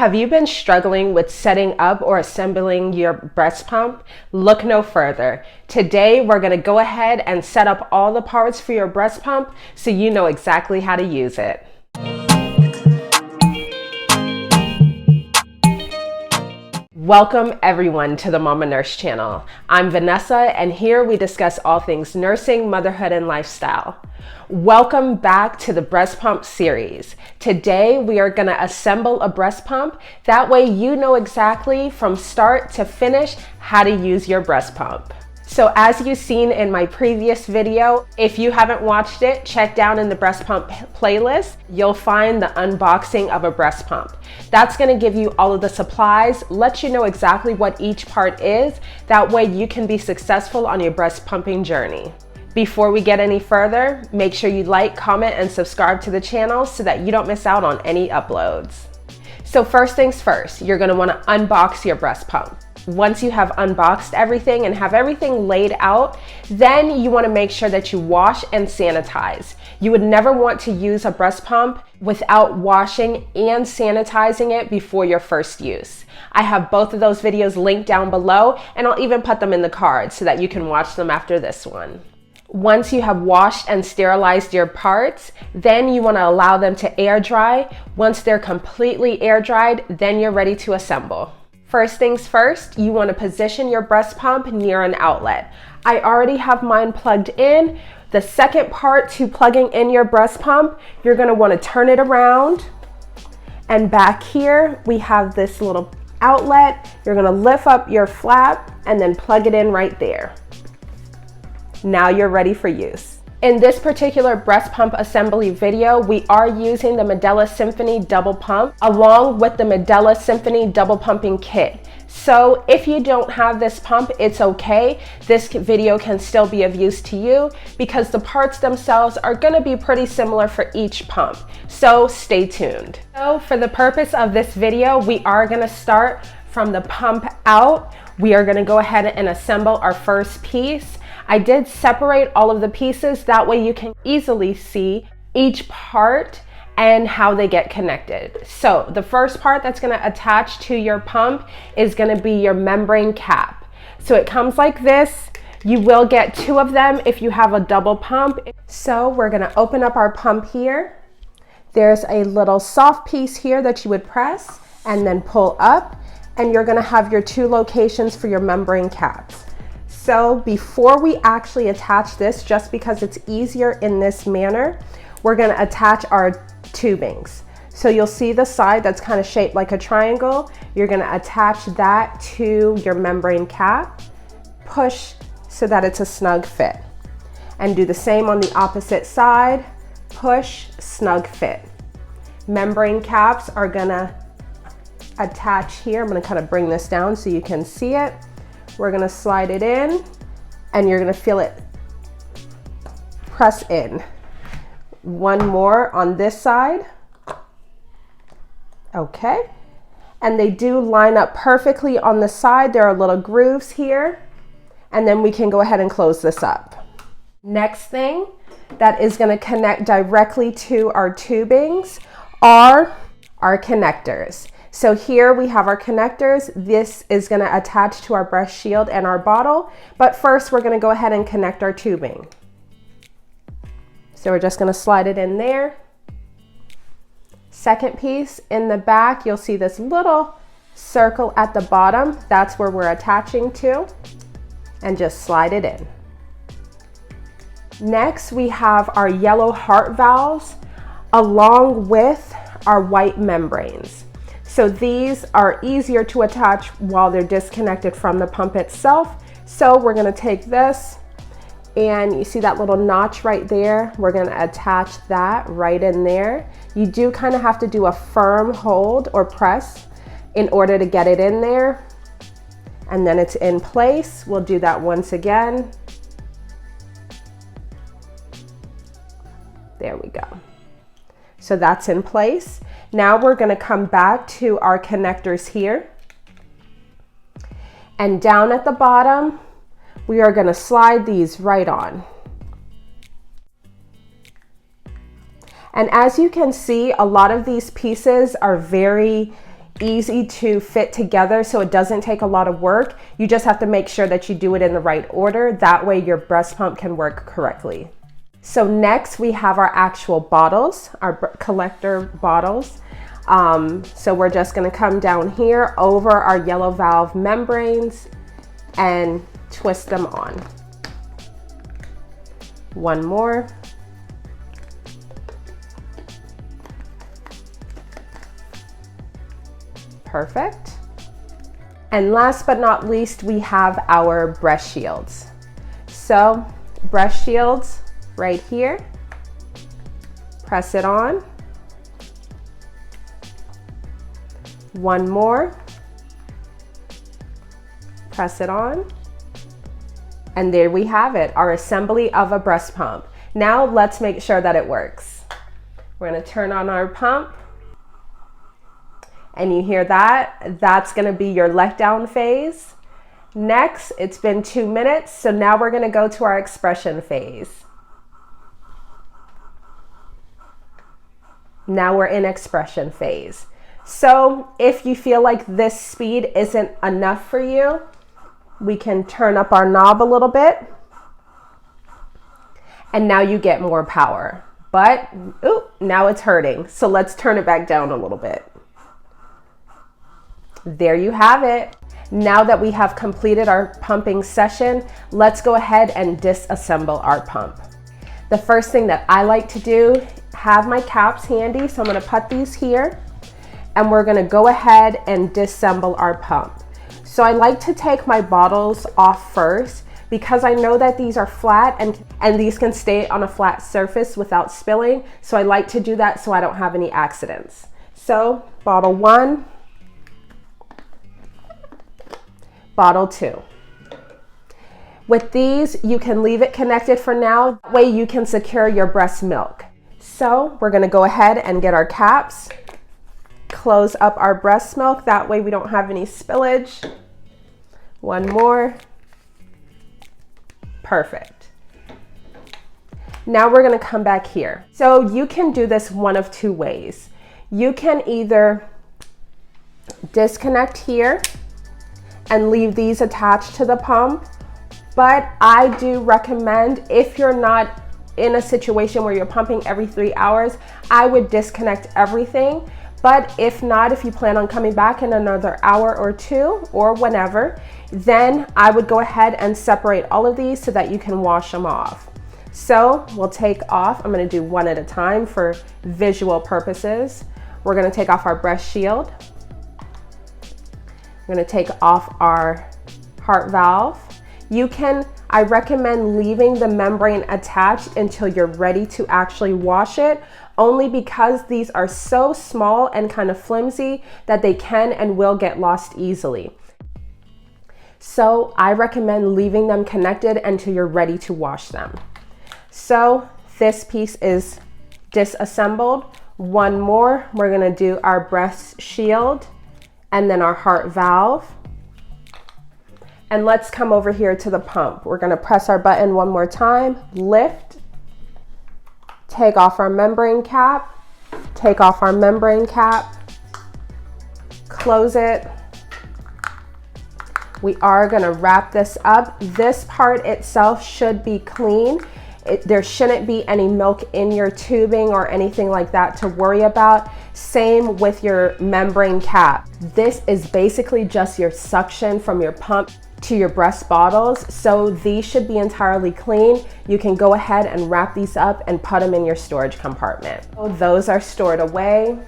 Have you been struggling with setting up or assembling your breast pump? Look no further. Today, we're going to go ahead and set up all the parts for your breast pump so you know exactly how to use it. Welcome everyone to the Momma Nurse channel. I'm Vanessa, and here we discuss all things nursing, motherhood, and lifestyle. Welcome back to the breast pump series. Today we are going to assemble a breast pump. That way you know exactly from start to finish how to use your breast pump. So as you've seen in my previous video, if you haven't watched it, check down in the breast pump playlist. You'll find the unboxing of a breast pump. That's going to give you all of the supplies, let you know exactly what each part is. That way you can be successful on your breast pumping journey. Before we get any further, make sure you like, comment, and subscribe to the channel so that you don't miss out on any uploads. So first things first, you're going to want to unbox your breast pump. Once you have unboxed everything and have everything laid out, then you want to make sure that you wash and sanitize. You would never want to use a breast pump without washing and sanitizing it before your first use. I have both of those videos linked down below, and I'll even put them in the card so that you can watch them after this one. Once you have washed and sterilized your parts, then you want to allow them to air dry. Once they're completely air dried, then you're ready to assemble. First things first, you want to position your breast pump near an outlet. I already have mine plugged in. The second part to plugging in your breast pump, you're going to want to turn it around. And back here, we have this little outlet. You're going to lift up your flap and then plug it in right there. Now you're ready for use. In this particular breast pump assembly video, we are using the Medela Symphony double pump along with the Medela Symphony double pumping kit. So if you don't have this pump, it's okay. This video can still be of use to you because the parts themselves are going to be pretty similar for each pump. So stay tuned. So for the purpose of this video, we are going to start from the pump out. We are going to go ahead and assemble our first piece. I did separate all of the pieces, that way you can easily see each part and how they get connected. So the first part that's going to attach to your pump is going to be your membrane cap. So it comes like this. You will get two of them if you have a double pump. So we're going to open up our pump here. There's a little soft piece here that you would press and then pull up, and you're going to have your two locations for your membrane caps. So before we actually attach this, just because it's easier in this manner, we're going to attach our tubings. So you'll see the side that's kind of shaped like a triangle. You're going to attach that to your membrane cap, push so that it's a snug fit. And do the same on the opposite side, push, snug fit. Membrane caps are going to attach here. I'm going to kind of bring this down so you can see it. We're going to slide it in, and you're going to feel it press in. One more on this side. Okay. And they do line up perfectly on the side. There are little grooves here, and then we can go ahead and close this up. Next thing that is going to connect directly to our tubings are our connectors. So here we have our connectors. This is going to attach to our breast shield and our bottle. But first we're going to go ahead and connect our tubing. So we're just going to slide it in there. Second piece in the back, you'll see this little circle at the bottom. That's where we're attaching to. And just slide it in. Next we have our yellow heart valves along with our white membranes. So these are easier to attach while they're disconnected from the pump itself. So we're going to take this, and you see that little notch right there. We're going to attach that right in there. You do kind of have to do a firm hold or press in order to get it in there. And then it's in place. We'll do that once again. There we go. So that's in place. Now we're going to come back to our connectors here. And down at the bottom, we are going to slide these right on. And as you can see, a lot of these pieces are very easy to fit together, so it doesn't take a lot of work. You just have to make sure that you do it in the right order. That way your breast pump can work correctly. So next we have our actual bottles, our collector bottles. So we're just gonna come down here over our yellow valve membranes and twist them on. One more. Perfect. And last but not least, we have our breast shields. So breast shields right here, press it on. One more, press it on. And there we have it, our assembly of a breast pump. Now let's make sure that it works. We're gonna turn on our pump. And you hear that? That's gonna be your letdown phase. Next, it's been 2 minutes, so now we're gonna go to our expression phase. Now we're in expression phase. So if you feel like this speed isn't enough for you, we can turn up our knob a little bit. And now you get more power. But, ooh, now it's hurting. So let's turn it back down a little bit. There you have it. Now that we have completed our pumping session, let's go ahead and disassemble our pump. The first thing that I like to do, have my caps handy. So I'm gonna put these here and we're gonna go ahead and disassemble our pump. So I like to take my bottles off first because I know that these are flat and these can stay on a flat surface without spilling. So I like to do that so I don't have any accidents. So bottle 1, bottle 2. With these, you can leave it connected for now. That way you can secure your breast milk. So we're gonna go ahead and get our caps, close up our breast milk. That way we don't have any spillage. One more. Perfect. Now we're gonna come back here. So you can do this one of 2 ways. You can either disconnect here and leave these attached to the pump, but I do recommend, if you're not in a situation where you're pumping every 3 hours, I would disconnect everything. But if not, if you plan on coming back in another hour or 2 or whenever, then I would go ahead and separate all of these so that you can wash them off. So we'll take off, I'm gonna do one at a time for visual purposes. We're gonna take off our breast shield. We're gonna take off our heart valve. I recommend leaving the membrane attached until you're ready to actually wash it, only because these are so small and kind of flimsy that they can and will get lost easily. So I recommend leaving them connected until you're ready to wash them. So this piece is disassembled. One more, we're gonna do our breast shield and then our heart valve. And let's come over here to the pump. We're gonna press our button one more time, lift, take off our membrane cap, take off our membrane cap, close it. We are gonna wrap this up. This part itself should be clean. There shouldn't be any milk in your tubing or anything like that to worry about. Same with your membrane cap. This is basically just your suction from your pump to your breast bottles. So these should be entirely clean. You can go ahead and wrap these up and put them in your storage compartment. So those are stored away.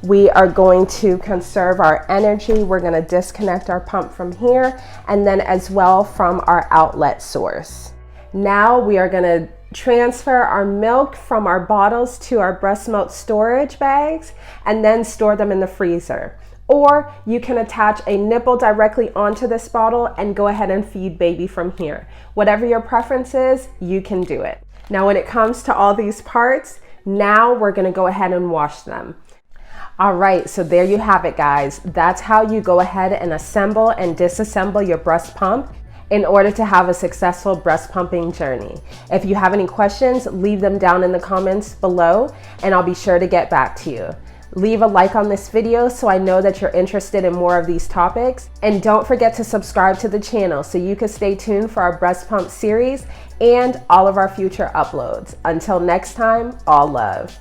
We are going to conserve our energy. We're gonna disconnect our pump from here and then as well from our outlet source. Now we are gonna transfer our milk from our bottles to our breast milk storage bags and then store them in the freezer. Or you can attach a nipple directly onto this bottle and go ahead and feed baby from here. Whatever your preference is, you can do it. Now when it comes to all these parts, now we're gonna go ahead and wash them. All right, so there you have it, guys. That's how you go ahead and assemble and disassemble your breast pump in order to have a successful breast pumping journey. If you have any questions, leave them down in the comments below and I'll be sure to get back to you. Leave a like on this video so I know that you're interested in more of these topics. And don't forget to subscribe to the channel so you can stay tuned for our breast pump series and all of our future uploads. Until next time, all love.